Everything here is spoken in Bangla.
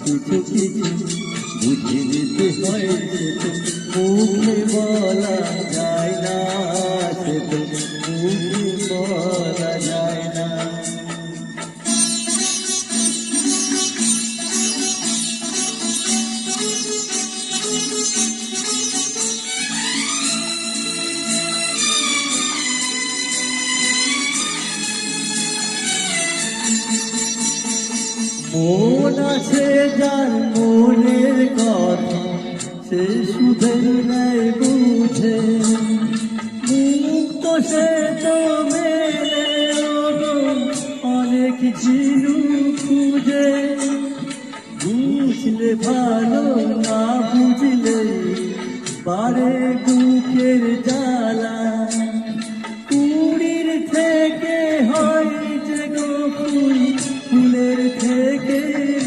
কিছু কিছু বুঝে নিতে হয়, মুখে বলা যায় না, সে তো মুখে বলা যায় না। মন আছে যার মনের কথা, সে শুধু নেয় বুঝে, মুক্ত সে তো মেলে অনেক ঝিনু খুঁজে। বুঝলে ভালো, না বুঝলে বারে বুকের জ্বালা।